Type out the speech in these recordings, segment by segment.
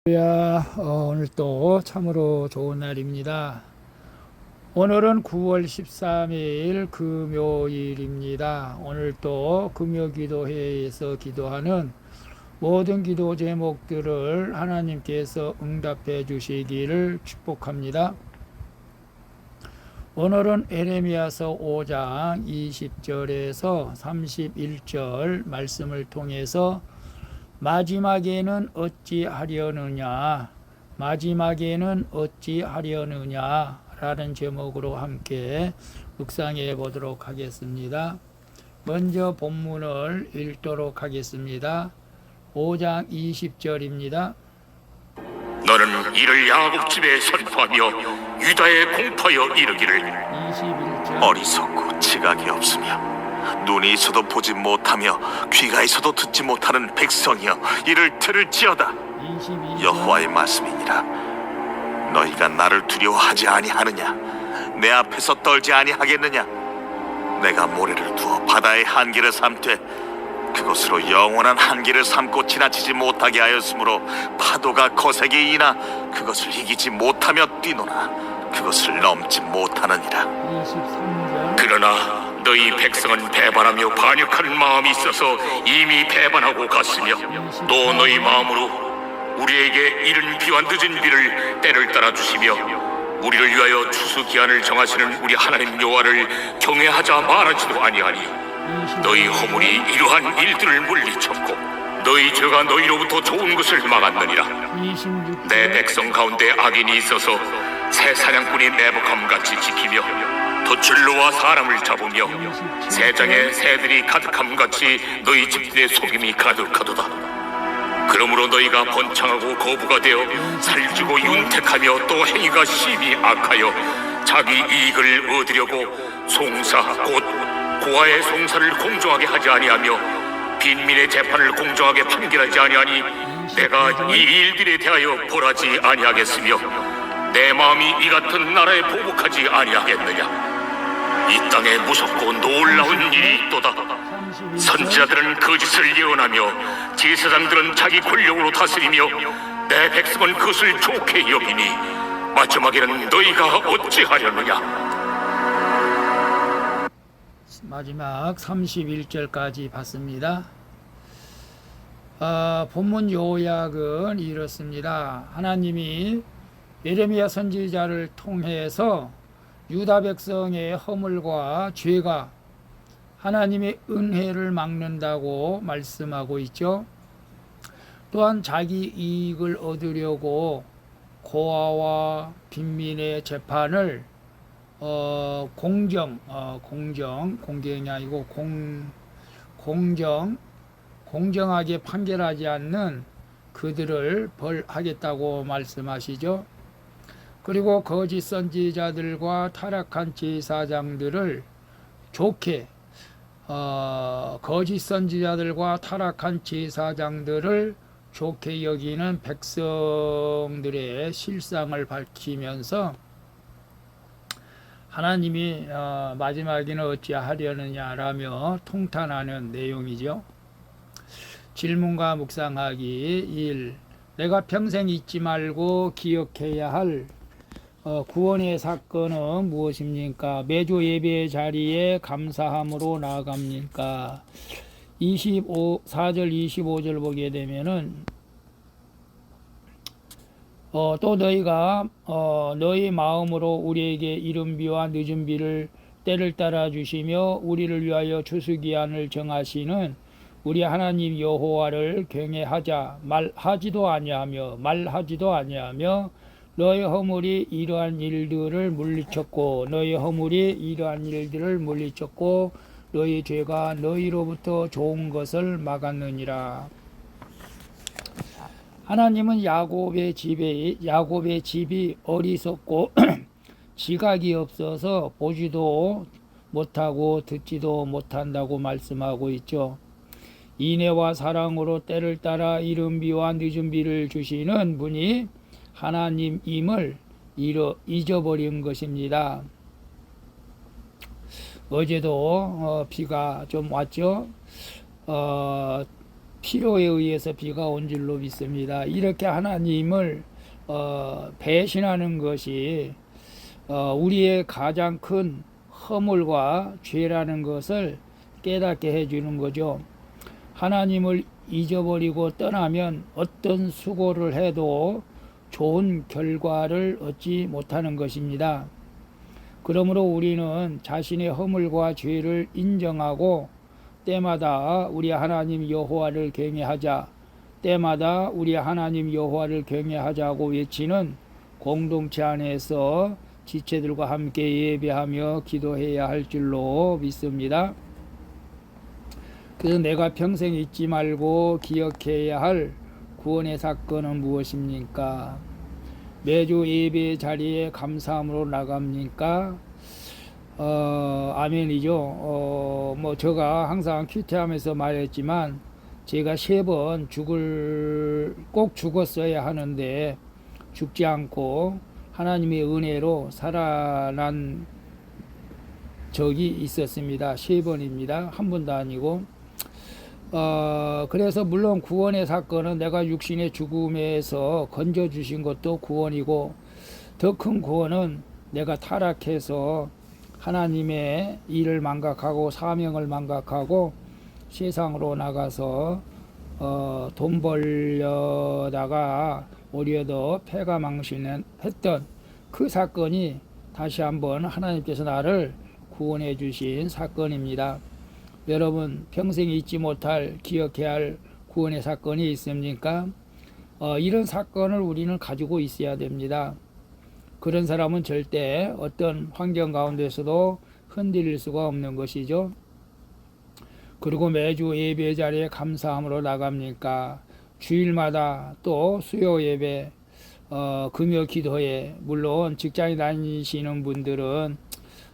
오늘 또 참으로 좋은 날입니다. 오늘은 9월 13일 금요일입니다. 오늘 또 금요기도회에서 기도하는 모든 기도 제목들을 하나님께서 응답해 주시기를 축복합니다. 오늘은 에레미야서 5장 20절에서 31절 말씀을 통해서 마지막에는 어찌하려느냐, 마지막에는 어찌하려느냐 라는 제목으로 함께 묵상해 보도록 하겠습니다. 먼저 본문을 읽도록 하겠습니다. 5장 20절입니다. 너는 이를 야곱 집에 선포하며 유다에 공포하여 이르기를 21절 어리석고 지각이 없으며 눈이 있어도 보지 못하며 귀가 있어도 듣지 못하는 백성이여 이를 들을지어다. 22절 여호와의 말씀이니라. 너희가 나를 두려워하지 아니하느냐? 내 앞에서 떨지 아니하겠느냐? 내가 모래를 두어 바다의 한계를 삼되 그것으로 영원한 한계를 삼고 지나치지 못하게 하였으므로 파도가 거세게 이나 그것을 이기지 못하며 뛰노나 그것을 넘지 못하느니라. 23절 그러나 너희 백성은 배반하며 반역하는 마음이 있어서 이미 배반하고 갔으며 또 너희 마음으로 우리에게 이른 비와 늦은 비를 때를 따라 주시며 우리를 위하여 추수기한을 정하시는 우리 하나님 여호와를 경외하자 말하지도 아니하니 너희 허물이 이러한 일들을 물리쳤고 너희 죄가 너희로부터 좋은 것을 막았느니라. 26절 내 백성 가운데 악인이 있어서 새 사냥꾼이 매복함같이 지키며 도출로와 사람을 잡으며 새장에 새들이 가득함같이 너희 집들의 속임이 가득하도다. 그러므로 너희가 번창하고 거부가 되어 살찌고 윤택하며 또 행위가 심히 악하여 자기 이익을 얻으려고 송사 곧 고아의 송사를 공정하게 하지 아니하며 빈민의 재판을 공정하게 판결하지 아니하니 내가 이 일들에 대하여 벌하지 아니하겠으며 내 마음이 이 같은 나라에 보복하지 아니하겠느냐. 이 땅에 무섭고 놀라운 일이 있도다. 선지자들은 거짓을 예언하며 제사장들은 자기 권력으로 다스리며 내 백성은 그것을 좋게 여기니 마지막에는 너희가 어찌하려느냐. 마지막 31절까지 봤습니다. 본문 요약은 이렇습니다. 하나님이 예레미야 선지자를 통해서 유다 백성의 허물과 죄가 하나님의 은혜를 막는다고 말씀하고 있죠. 또한 자기 이익을 얻으려고 고아와 빈민의 재판을 공경이 아니고 공정하게 판결하지 않는 그들을 벌하겠다고 말씀하시죠. 그리고 거짓 선지자들과 타락한 제사장들을 좋게 거짓 선지자들과 타락한 제사장들을 좋게 여기는 백성들의 실상을 밝히면서 하나님이 마지막에는 어찌하려느냐라며 통탄하는 내용이죠. 질문과 묵상하기 1. 내가 평생 잊지 말고 기억해야 할 구원의 사건은 무엇입니까? 매주 예배 자리에 감사함으로 나아갑니까? 4절 25절 보게 되면은 또 너희가 너희 마음으로 우리에게 이른 비와 늦은 비를 때를 따라 주시며 우리를 위하여 추수기한을 정하시는 우리 하나님 여호와를 경외하자 말하지도 아니하며 너희 허물이 이러한 일들을 물리쳤고 너희 죄가 너희로부터 좋은 것을 막았느니라. 하나님은 야곱의 집이 어리석고 지각이 없어서 보지도 못하고 듣지도 못한다고 말씀하고 있죠. 인애와 사랑으로 때를 따라 이른 비와 늦은 비를 주시는 분이 하나님임을 잊어버린 것입니다. 어제도 비가 좀 왔죠. 필요에 의해서 비가 온 줄로 믿습니다. 이렇게 하나님을 배신하는 것이 우리의 가장 큰 허물과 죄라는 것을 깨닫게 해주는 거죠. 하나님을 잊어버리고 떠나면 어떤 수고를 해도 좋은 결과를 얻지 못하는 것입니다. 그러므로 우리는 자신의 허물과 죄를 인정하고 때마다 우리 하나님 여호와를 경외하자, 때마다 우리 하나님 여호와를 경외하자고 외치는 공동체 안에서 지체들과 함께 예배하며 기도해야 할 줄로 믿습니다. 그래서 내가 평생 잊지 말고 기억해야 할 구원의 사건은 무엇입니까? 매주 예배 자리에 감사함으로 나갑니까? 아멘이죠. 뭐 제가 항상 큐티하면서 말했지만 제가 3번 꼭 죽었어야 하는데 죽지 않고 하나님의 은혜로 살아난 적이 있었습니다. 3번입니다. 한 번도 아니고. 그래서 물론 구원의 사건은 내가 육신의 죽음에서 건져주신 것도 구원이고, 더 큰 구원은 내가 타락해서 하나님의 일을 망각하고 사명을 망각하고 세상으로 나가서 돈 벌려다가 오히려 더 패가 망신했던 그 사건이 다시 한번 하나님께서 나를 구원해 주신 사건입니다. 여러분 평생 잊지 못할 기억해야 할 구원의 사건이 있습니까? 이런 사건을 우리는 가지고 있어야 됩니다. 그런 사람은 절대 어떤 환경 가운데서도 흔들릴 수가 없는 것이죠. 그리고 매주 예배 자리에 감사함으로 나갑니까? 주일마다 또 수요 예배, 금요 기도회, 물론 직장에 다니시는 분들은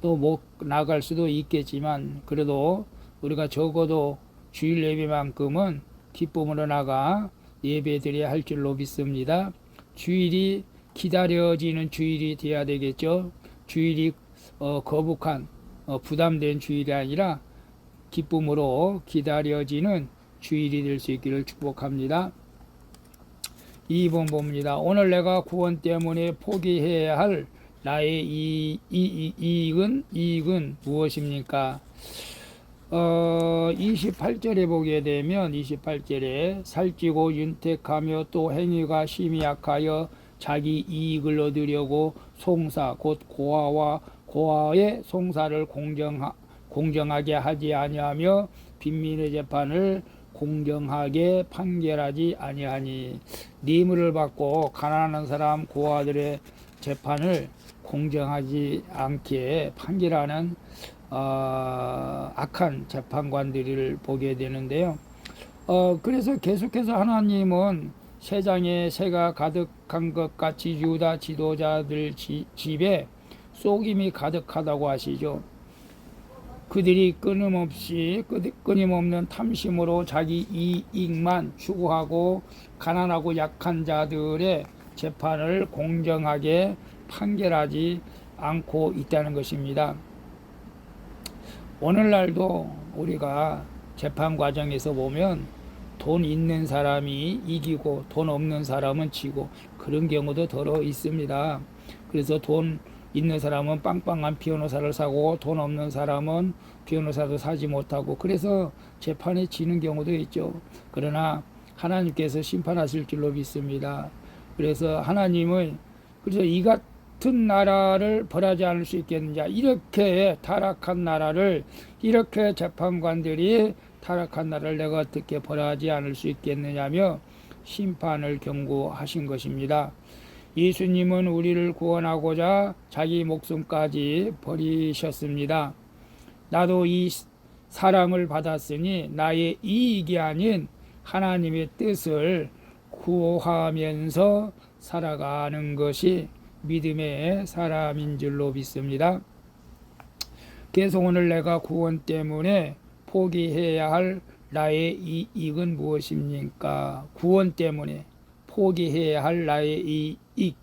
또 못 나갈 수도 있겠지만 그래도 우리가 적어도 주일 예배만큼은 기쁨으로 나가 예배드려야 할 줄로 믿습니다. 주일이 기다려지는 주일이 돼야 되겠죠. 주일이 거북한 부담된 주일이 아니라 기쁨으로 기다려지는 주일이 될 수 있기를 축복합니다. 2번 봅니다. 오늘 내가 구원 때문에 포기해야 할 나의 이익은 무엇입니까? 28절에 보게 되면 28절에 살찌고 윤택하며 또 행위가 심히 약하여 자기 이익을 얻으려고 송사 곧 고아의 송사를 공정하게 하지 아니하며 빈민의 재판을 공정하게 판결하지 아니하니. 뇌물을 받고 가난한 사람 고아들의 재판을 공정하지 않게 판결하는 악한 재판관들을 보게 되는데요. 그래서 계속해서 하나님은 세상에 새가 가득한 것 같이 유다 지도자들 집에 속임이 가득하다고 하시죠. 그들이 끊임없는 탐심으로 자기 이익만 추구하고 가난하고 약한 자들의 재판을 공정하게 판결하지 않고 있다는 것입니다. 오늘날도 우리가 재판 과정에서 보면 돈 있는 사람이 이기고 돈 없는 사람은 지고 그런 경우도 더러 있습니다. 그래서 돈 있는 사람은 빵빵한 변호사를 사고 돈 없는 사람은 변호사도 사지 못하고 그래서 재판에 지는 경우도 있죠. 그러나 하나님께서 심판하실 줄로 믿습니다. 그래서 하나님은 그래서 이 같은 나라를 벌하지 않을 수 있겠느냐, 이렇게 타락한 나라를, 이렇게 재판관들이 타락한 나라를 내가 어떻게 벌하지 않을 수 있겠느냐며 심판을 경고하신 것입니다. 예수님은 우리를 구원하고자 자기 목숨까지 버리셨습니다. 나도 이 사랑을 받았으니 나의 이익이 아닌 하나님의 뜻을 구하면서 살아가는 것이 믿음의 사람인 줄로 믿습니다. 계속 오늘 내가 구원 때문에 포기해야 할 나의 이익은 무엇입니까? 구원 때문에 포기해야 할 나의 이익.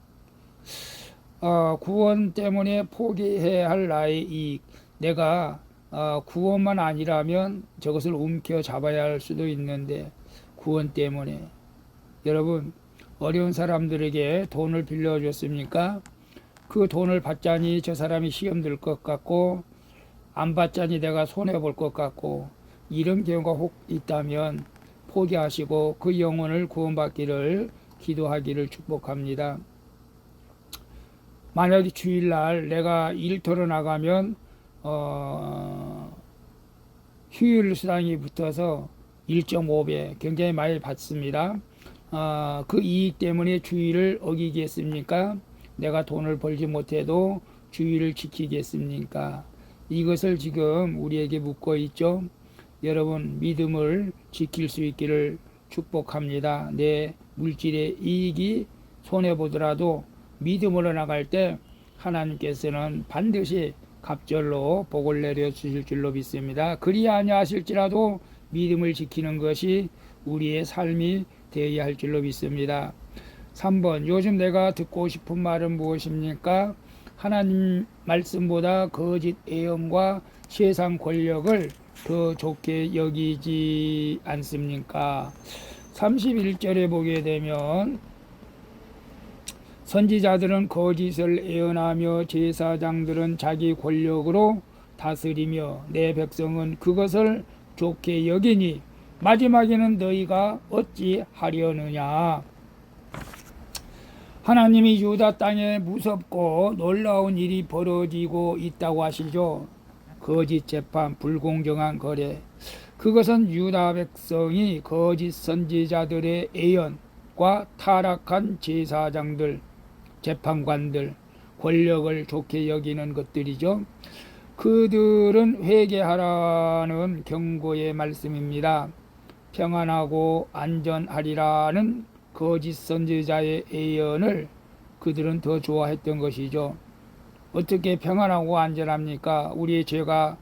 구원 때문에 포기해야 할 나의 이익. 내가 구원만 아니라면 저것을 움켜잡아야 할 수도 있는데 구원 때문에. 여러분, 어려운 사람들에게 돈을 빌려줬습니까? 그 돈을 받자니 저 사람이 시험 들 것 같고, 안 받자니 내가 손해볼 것 같고, 이런 경우가 혹 있다면 포기하시고 그 영혼을 구원받기를 기도하기를 축복합니다. 만약에 주일날 내가 일터로 나가면 휴일 수당이 붙어서 1.5배 굉장히 많이 받습니다. 그 이익 때문에 주의를 어기겠습니까? 내가 돈을 벌지 못해도 주의를 지키겠습니까? 이것을 지금 우리에게 묻고 있죠. 여러분, 믿음을 지킬 수 있기를 축복합니다. 내 물질의 이익이 손해보더라도 믿음으로 나갈 때 하나님께서는 반드시 갑절로 복을 내려 주실 줄로 믿습니다. 그리 아니하실지라도 믿음을 지키는 것이 우리의 삶이 되어야 할 줄로 믿습니다. 3번, 요즘 내가 듣고 싶은 말은 무엇입니까? 하나님 말씀보다 거짓 애언과 세상 권력을 더 좋게 여기지 않습니까? 31절에 보게 되면 선지자들은 거짓을 애언하며 제사장들은 자기 권력으로 다스리며 내 백성은 그것을 좋게 여기니 마지막에는 너희가 어찌 하려느냐. 하나님이 유다 땅에 무섭고 놀라운 일이 벌어지고 있다고 하시죠. 거짓 재판, 불공정한 거래. 그것은 유다 백성이 거짓 선지자들의 애언과 타락한 제사장들, 재판관들, 권력을 좋게 여기는 것들이죠. 그들은 회개하라는 경고의 말씀입니다. 평안하고 안전하리라는 거짓 선지자의 애언을 그들은 더 좋아했던 것이죠. 어떻게 평안하고 안전합니까? 우리의 죄가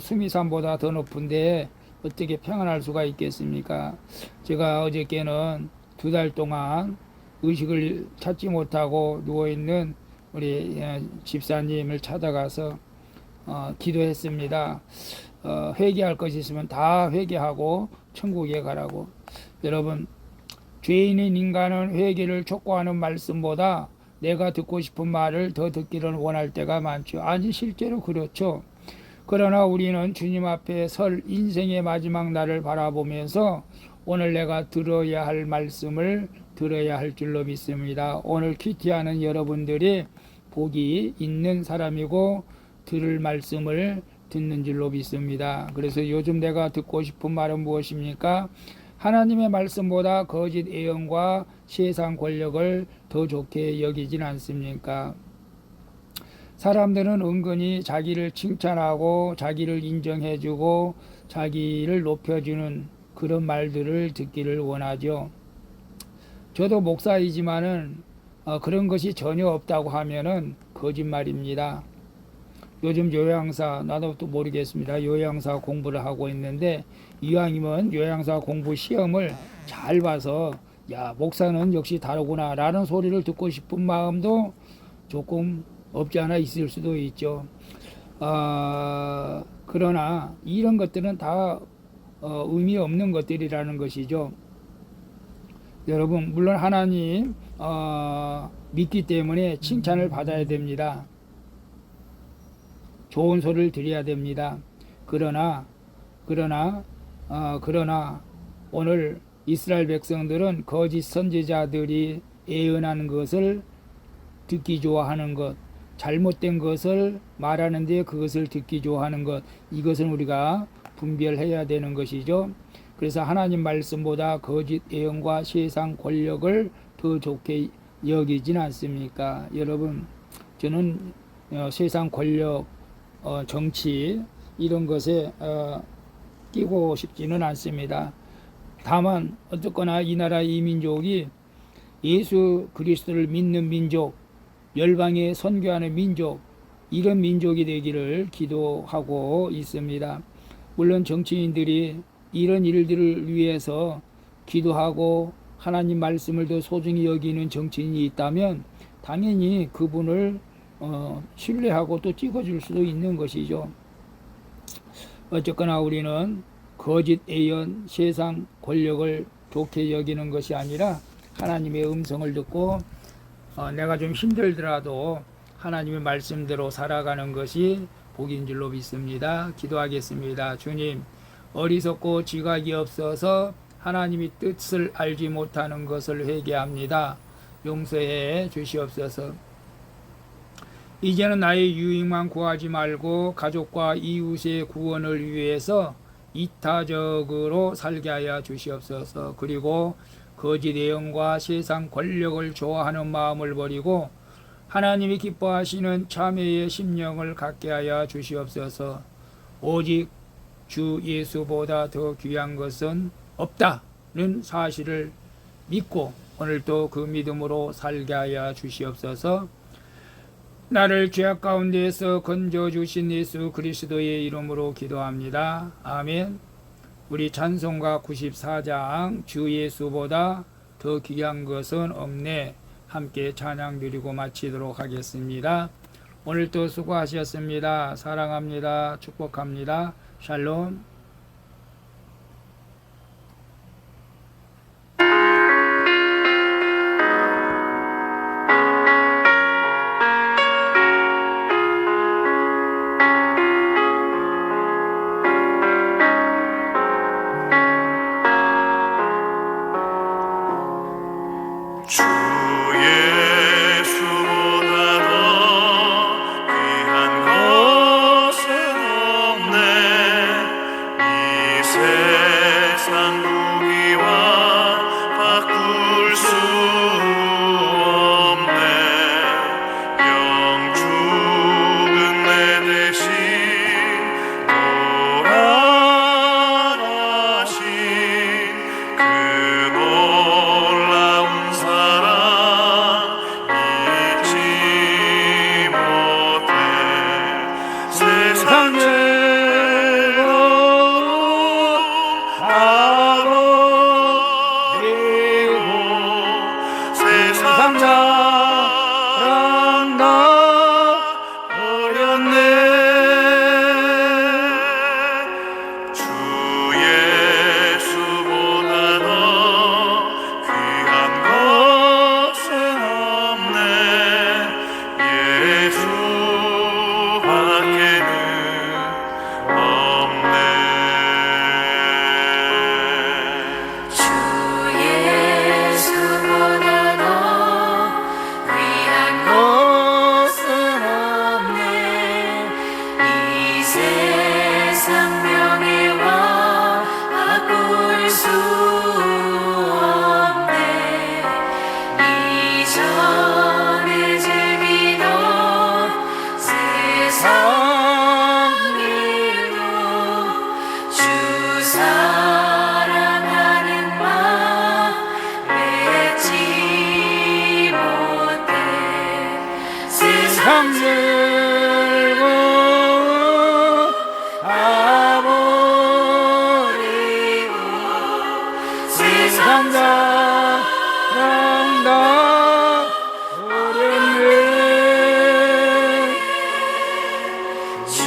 수미산보다 더 높은데 어떻게 평안할 수가 있겠습니까? 제가 어저께는 2달 동안 의식을 찾지 못하고 누워있는 우리 집사님을 찾아가서 기도했습니다. 회개할 것이 있으면 다 회개하고 천국에 가라고. 여러분, 죄인인 인간은 회개를 촉구하는 말씀보다 내가 듣고 싶은 말을 더 듣기를 원할 때가 많죠. 아니, 실제로 그렇죠. 그러나 우리는 주님 앞에 설 인생의 마지막 날을 바라보면서 오늘 내가 들어야 할 말씀을 들어야 할 줄로 믿습니다. 오늘 큐티하는 여러분들이 복이 있는 사람이고 들을 말씀을 듣는 줄로 믿습니다. 그래서 요즘 내가 듣고 싶은 말은 무엇입니까? 하나님의 말씀보다 거짓 애언과 세상 권력을 더 좋게 여기진 않습니까? 사람들은 은근히 자기를 칭찬하고 자기를 인정해주고 자기를 높여주는 그런 말들을 듣기를 원하죠. 저도 목사이지만은 그런 것이 전혀 없다고 하면은 거짓말입니다. 요즘 요양사, 나도 또 모르겠습니다. 요양사 공부를 하고 있는데 이왕이면 요양사 공부 시험을 잘 봐서 야, 목사는 역시 다르구나 라는 소리를 듣고 싶은 마음도 조금 없지 않아 있을 수도 있죠. 그러나 이런 것들은 다 의미 없는 것들이라는 것이죠. 여러분, 물론 하나님 믿기 때문에 칭찬을 받아야 됩니다. 좋은 소리를 드려야 됩니다. 그러나 오늘 이스라엘 백성들은 거짓 선지자들이 애언하는 것을 듣기 좋아하는 것, 잘못된 것을 말하는데 그것을 듣기 좋아하는 것, 이것을 우리가 분별해야 되는 것이죠. 그래서 하나님 말씀보다 거짓 애언과 세상 권력을 더 좋게 여기진 않습니까? 여러분, 저는 세상 권력, 정치 이런 것에 끼고 싶지는 않습니다. 다만 어쨌거나 이 나라 이 민족이 예수 그리스도를 믿는 민족, 열방에 선교하는 민족, 이런 민족이 되기를 기도하고 있습니다. 물론 정치인들이 이런 일들을 위해서 기도하고 하나님 말씀을 더 소중히 여기는 정치인이 있다면 당연히 그분을 신뢰하고 또 찍어줄 수도 있는 것이죠. 어쨌거나 우리는 거짓 애언, 세상 권력을 좋게 여기는 것이 아니라 하나님의 음성을 듣고 내가 좀 힘들더라도 하나님의 말씀대로 살아가는 것이 복인 줄로 믿습니다. 기도하겠습니다. 주님, 어리석고 지각이 없어서 하나님의 뜻을 알지 못하는 것을 회개합니다. 용서해 주시옵소서. 이제는 나의 유익만 구하지 말고 가족과 이웃의 구원을 위해서 이타적으로 살게 하여 주시옵소서. 그리고 거짓 애영과 세상 권력을 좋아하는 마음을 버리고 하나님이 기뻐하시는 참회의 심령을 갖게 하여 주시옵소서. 오직 주 예수보다 더 귀한 것은 없다는 사실을 믿고 오늘도 그 믿음으로 살게 하여 주시옵소서. 나를 죄악 가운데에서 건져주신 예수 그리스도의 이름으로 기도합니다. 아멘. 우리 찬송가 94장 주 예수보다 더 귀한 것은 없네, 함께 찬양 드리고 마치도록 하겠습니다. 오늘도 수고하셨습니다. 사랑합니다. 축복합니다. 샬롬. 주 예수보다 더 귀한 것은 없네. 이 세상 무기와 바꿀 수 없네. 영 죽은 내 대신 돌아가신 그 놀라운 사랑 잊지 못해. 세상 즐거움 아버리고 세상 자랑 다 버렸네. 주 예수보다 더 귀한 것은 없네. 예수밖에는 없네. 주 예수보다 더 귀한 것은 없네. 이 세상 명예와 바꿀 수 없네. 이전에 즐기던 세상 일로 주 사랑하는 맘 맺지 못해. 세상 즐거움 아버리고 세상 자랑 다 버렸네. 주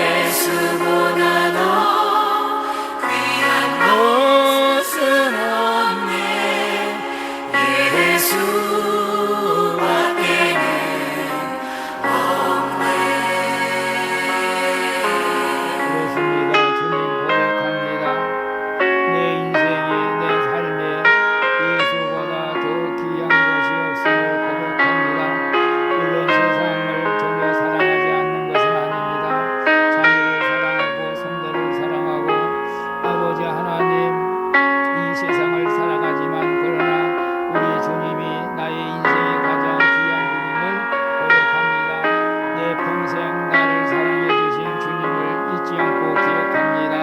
예수보다 더 귀한 것은 없네. 예수밖에는 없네. 그렇습니다. 주님 고백합니다. 내 인생에 내 삶에 예수보다 더 귀한 것이 없음을 고백합니다. 물론 세상을 전혀 사랑하지 않는 것은 아닙니다. 자녀를 사랑하고 성도를 사랑하고 아버지 하나님 이 세상을 살아가지만 그러나 우리 주님이 나의 인생의 가장 귀한 분임을 고백합니다. 내 평생 나를 사랑해 주신 주님을 잊지 않고 기억합니다.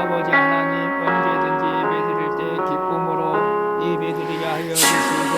아버지 하나님 언제든지 예배드릴 때 기쁨으로 예배드리게 하여 주시고